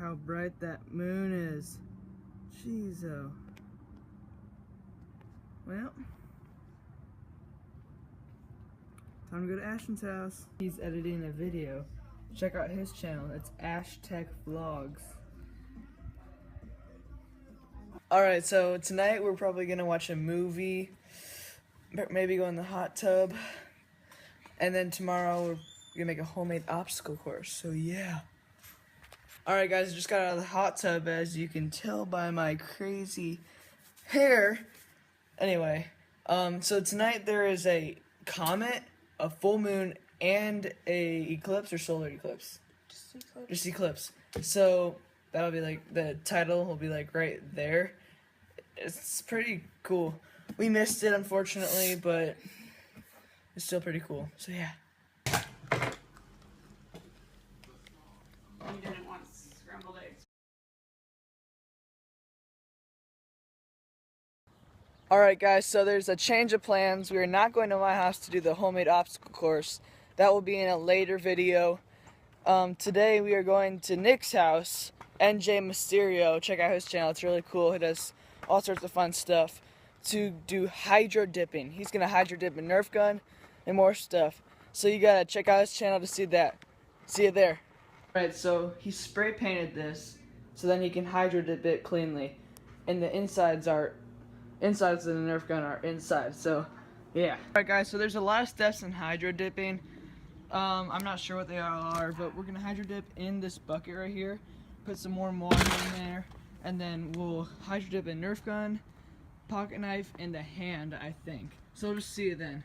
how bright that moon is. Jeez, oh. Well, time to go to Ashton's house. He's editing a video. Check out his channel. It's AshTech Vlogs. Alright, so tonight we're probably gonna watch a movie. Maybe go in the hot tub. And then tomorrow we're gonna make a homemade obstacle course. So yeah. Alright guys, I just got out of the hot tub, as you can tell by my crazy hair. Anyway, so tonight there is a comet, a full moon, and a eclipse or solar eclipse? Just eclipse. So that'll be like, the title will be like right there. It's pretty cool. We missed it unfortunately, but it's still pretty cool. So yeah. You didn't want scrambled eggs. Alright guys, so there's a change of plans. We are not going to my house to do the homemade obstacle course. That will be in a later video. Today we are going to Nick's house, NJ Mysterio. Check out his channel, it's really cool. He does all sorts of fun stuff, to do hydro dipping. He's gonna hydro dip a Nerf gun and more stuff. So you gotta check out his channel to see that. See you there. Alright, so he spray painted this so then he can hydro dip it cleanly. And the insides of the Nerf gun are inside, so yeah. Alright guys, so there's a lot of steps in hydro dipping. I'm not sure what they all are, but we're gonna hydro dip in this bucket right here, put some more water in there, and then we'll hydro dip a Nerf gun, pocket knife, and the hand, I think. So we'll just see you then.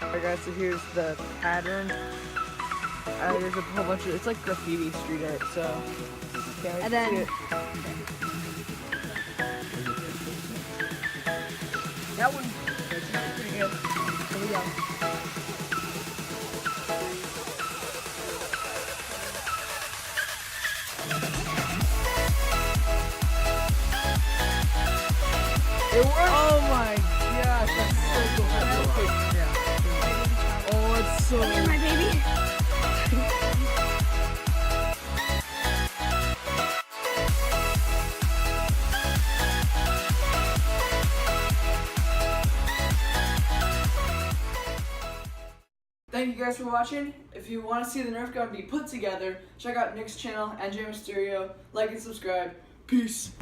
Alright guys, so here's the pattern. There's a whole bunch of, it's like graffiti street art, so can't wait to see it. That one, that's pretty good. Here we go. It worked! Oh my gosh, that's so cool. Yeah. Oh, it's so Come here, my baby. Thank you guys for watching. If you want to see the Nerf gun be put together, check out Nick's channel, NJ Mysterio. Like and subscribe. Peace.